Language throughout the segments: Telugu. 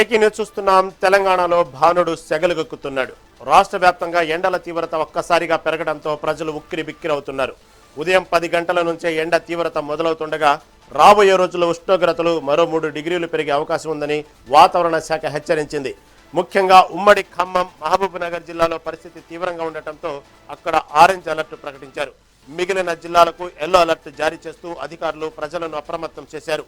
బ్రేకింగ్ న్యూస్ చూస్తున్నాం. తెలంగాణలో భానుడు సెగలుగక్కుతున్నాడు. రాష్ట్ర వ్యాప్తంగా ఎండల తీవ్రత ఒక్కసారిగా పెరగడంతో ప్రజలు ఉక్కిరి బిక్కిరవుతున్నారు. ఉదయం 10 గంటల నుంచే ఎండ తీవ్రత మొదలవుతుండగా రాబోయే రోజుల్లో ఉష్ణోగ్రతలు మరో 3 డిగ్రీలు పెరిగే అవకాశం ఉందని వాతావరణ శాఖ హెచ్చరించింది. ముఖ్యంగా ఉమ్మడి ఖమ్మం, మహబూబ్ నగర్ జిల్లాలో పరిస్థితి తీవ్రంగా ఉండటంతో అక్కడ ఆరెంజ్ అలర్ట్ ప్రకటించారు. మిగిలిన జిల్లాలకు ఎల్లో అలర్ట్ జారీ చేస్తూ అధికారులు ప్రజలను అప్రమత్తం చేశారు.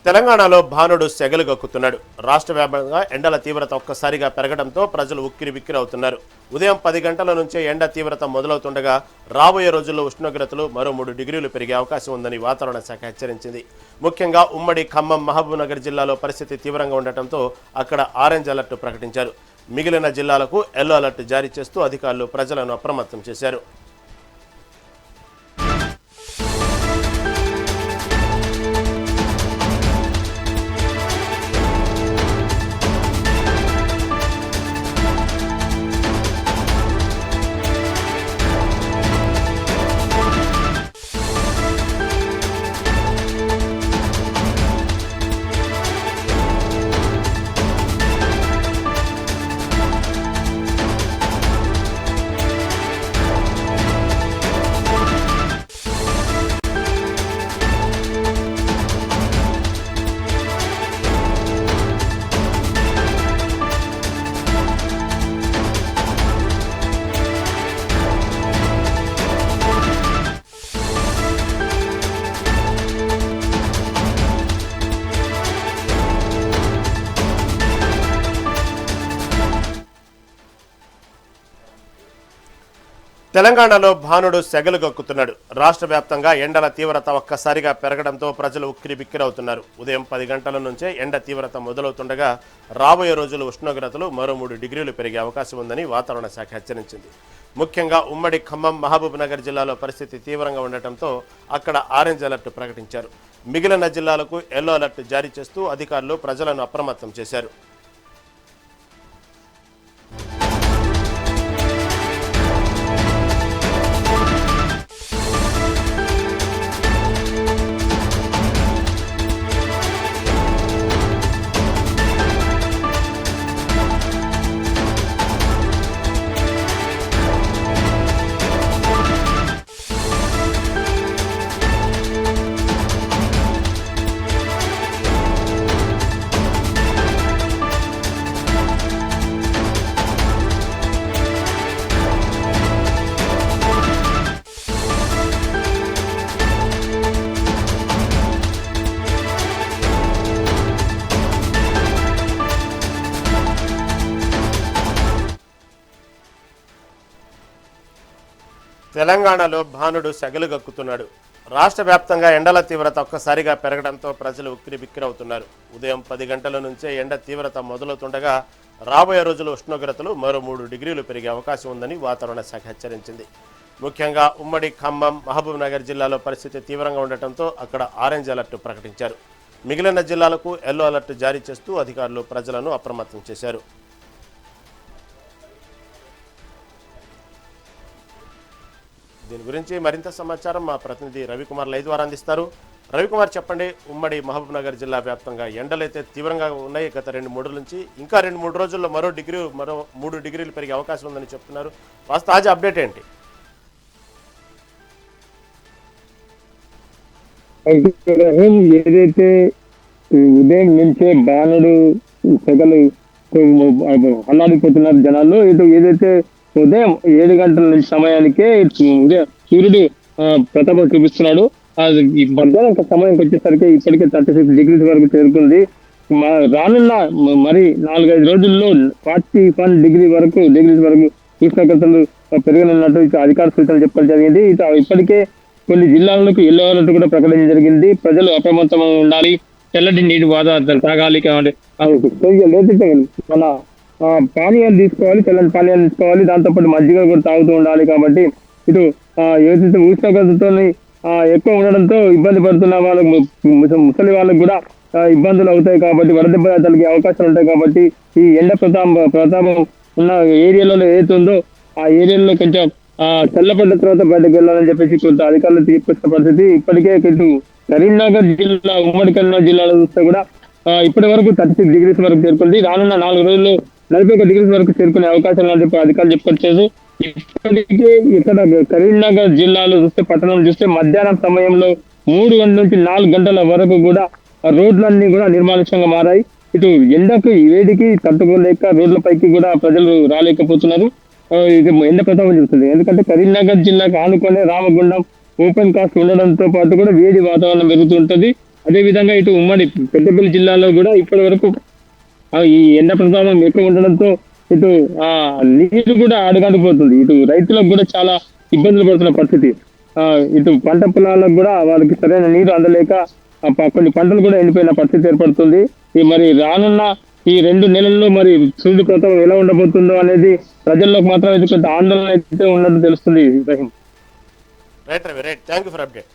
తెలంగాణలో భానుడు సెగలుగక్కుతున్నాడు. రాష్ట్ర వ్యాప్తంగా ఎండల తీవ్రత ఒక్కసారిగా పెరగడంతో ప్రజలు ఉక్కిరి బిక్కిరవుతున్నారు. ఉదయం 10 గంటల నుంచే ఎండ తీవ్రత మొదలవుతుండగా రాబోయే రోజుల్లో ఉష్ణోగ్రతలు మరో 3 డిగ్రీలు పెరిగే అవకాశం ఉందని వాతావరణ శాఖ హెచ్చరించింది. ముఖ్యంగా ఉమ్మడి ఖమ్మం, మహబూబ్ నగర్ జిల్లాలో పరిస్థితి తీవ్రంగా ఉండటంతో అక్కడ ఆరెంజ్ అలర్ట్ ప్రకటించారు. మిగిలిన జిల్లాలకు ఎల్లో అలర్ట్ జారీ చేస్తూ అధికారులు ప్రజలను అప్రమత్తం చేశారు. తెలంగాణలో భానుడు సెగలుగక్కుతున్నాడు. రాష్ట్ర వ్యాప్తంగా ఎండల తీవ్రత ఒక్కసారిగా పెరగడంతో ప్రజలు ఉక్కిరి బిక్కిరవుతున్నారు. ఉదయం 10 గంటల నుంచే ఎండ తీవ్రత మొదలవుతుండగా రాబోయే రోజుల్లో ఉష్ణోగ్రతలు మరో 3 డిగ్రీలు పెరిగే అవకాశం ఉందని వాతావరణ శాఖ హెచ్చరించింది. ముఖ్యంగా ఉమ్మడి ఖమ్మం, మహబూబ్ నగర్ జిల్లాలో పరిస్థితి తీవ్రంగా ఉండటంతో అక్కడ ఆరెంజ్ అలర్ట్ ప్రకటించారు. మిగిలిన జిల్లాలకు ఎల్లో అలర్ట్ జారీ చేస్తూ అధికారులు ప్రజలను అప్రమత్తం చేశారు. తెలంగాణలో భానుడు సెగలుగక్కుతున్నాడు. రాష్ట్ర వ్యాప్తంగా ఎండల తీవ్రత ఒక్కసారిగా పెరగడంతో ప్రజలు ఉక్కిరి బిక్కిరవుతున్నారు. ఉదయం 10 గంటల నుంచే ఎండ తీవ్రత మొదలవుతుండగా రాబోయే రోజుల్లో ఉష్ణోగ్రతలు మరో 3 డిగ్రీలు పెరిగే అవకాశం ఉందని వాతావరణ శాఖ హెచ్చరించింది. ముఖ్యంగా ఉమ్మడి ఖమ్మం, మహబూబ్ నగర్ జిల్లాలో పరిస్థితి తీవ్రంగా ఉండటంతో అక్కడ ఆరెంజ్ అలర్ట్ ప్రకటించారు. మిగిలిన జిల్లాలకు ఎల్లో అలర్ట్ జారీ చేస్తూ అధికారులు ప్రజలను అప్రమత్తం చేశారు. దీని గురించి మరింత సమాచారం మా ప్రతినిధి రవికుమార్ లైవ్ ద్వారా అందిస్తారు. రవికుమార్, చెప్పండి. ఉమ్మడి మహబూబ్ నగర్ జిల్లా వ్యాప్తంగా ఎండలైతే తీవ్రంగా ఉన్నాయి. గత 2-3 రోజుల నుంచి ఇంకా 2-3 రోజుల్లో మరో 3 డిగ్రీలు పెరిగే అవకాశం ఉందని చెప్తున్నారు. తాజా అప్డేట్ ఏంటి? ఏదైతే ఉదయం నుంచే బాణుడు సెగలు అల్లాడిపోతున్నారు జనాలు. ఇటు ఏదైతే ఉదయం 7 గంటల నుంచి సమయానికే ఉదయం సూర్యుడు ప్రతాపం చూపిస్తున్నాడు. ఈ మధ్యాహ్నం సమయానికి వచ్చేసరికి ఇప్పటికే 36 డిగ్రీస్ వరకు చేరుకుంది. రానున్న మరి 4-5 రోజుల్లో 41 డిగ్రీస్ వరకు ఉష్ణోగ్రతలు పెరగనున్నట్టు ఇక అధికార సూచనలు చెప్పడం జరిగింది. ఇక ఇప్పటికే కొన్ని జిల్లాలకు ఎల్లో అలర్ట్ కూడా ప్రకటించడం జరిగింది. ప్రజలు అప్రమత్తంగా ఉండాలి, చల్లటి నీటి తాగాలి కాబట్టి మన పానీయాలు తీసుకోవాలి, చల్లటి పానీయాలు తీసుకోవాలి, దాంతోపాటు మజ్జిగ కూడా తాగుతూ ఉండాలి. కాబట్టి ఇటు ఏదైతే ఉష్ణోగ్రతతో ఎక్కువ ఉండడంతో ఇబ్బంది పడుతున్న వాళ్ళకు ముసలి వాళ్ళకు కూడా ఇబ్బందులు అవుతాయి. కాబట్టి వడదెబ్బ తగిలే అవకాశాలు ఉంటాయి. కాబట్టి ఈ ఎండ ప్రతాపం ఉన్న ఏరియాలో ఏదైతే ఉందో ఆ ఏరియాలో కొంచెం చల్లపడ్డ తర్వాత బయటకు వెళ్ళాలని చెప్పేసి కొంత అధికారులు తీసుకొచ్చిన పరిస్థితి. ఇప్పటికే ఇటు కరీంనగర్ జిల్లా, ఉమ్మడి కరీంనగర్ జిల్లాలో చూస్తే కూడా ఇప్పటి వరకు 36 డిగ్రీస్ వరకు చేరుకుంది. రానున్న 4 రోజుల్లో 41 డిగ్రీస్ వరకు చేరుకునే అవకాశాలు అని చెప్పి అధికారులు చెప్పుకొచ్చారు. ఇప్పటికే ఇక్కడ కరీంనగర్ జిల్లాలో చూస్తే, పట్టణంలో చూస్తే మధ్యాహ్నం సమయంలో 3 గంటల నుంచి 4 గంటల వరకు కూడా రోడ్లన్నీ కూడా నిర్మానుష్యంగా మారాయి. ఇటు ఎండకు వేడికి తట్టుకోలేక రోడ్లపైకి కూడా ప్రజలు రాలేకపోతున్నారు. ఇది ఎండ ప్రభావం చూస్తుంది. ఎందుకంటే కరీంనగర్ జిల్లాకు ఆనుకునే రామగుండం ఓపెన్ కాస్ట్ ఉండడంతో పాటు కూడా వేడి వాతావరణం పెరుగుతుంటది. అదేవిధంగా ఇటు ఉమ్మడి పెద్దపల్లి జిల్లాలో కూడా ఇప్పటి వరకు ఈ ఎండ ప్రభావం ఎక్కువ ఉండడంతో ఇటు నీరు కూడా అడుగంటిపోతుంది. ఇటు రైతులకు కూడా చాలా ఇబ్బందులు పడుతున్న పరిస్థితి. ఇటు పంట పొలాలకు కూడా వాళ్ళకి సరైన నీరు అందలేక కొన్ని పంటలు కూడా ఎండిపోయిన పరిస్థితి ఏర్పడుతుంది. మరి రానున్న ఈ 2 నెలల్లో మరి సూర్యుడి ప్రభావం ఎలా ఉండబోతుందో అనేది ప్రజల్లోకి మాత్రం కొంత ఆందోళన అయితే ఉన్నట్టు తెలుస్తుంది. Right Ravi, right, thank you for update.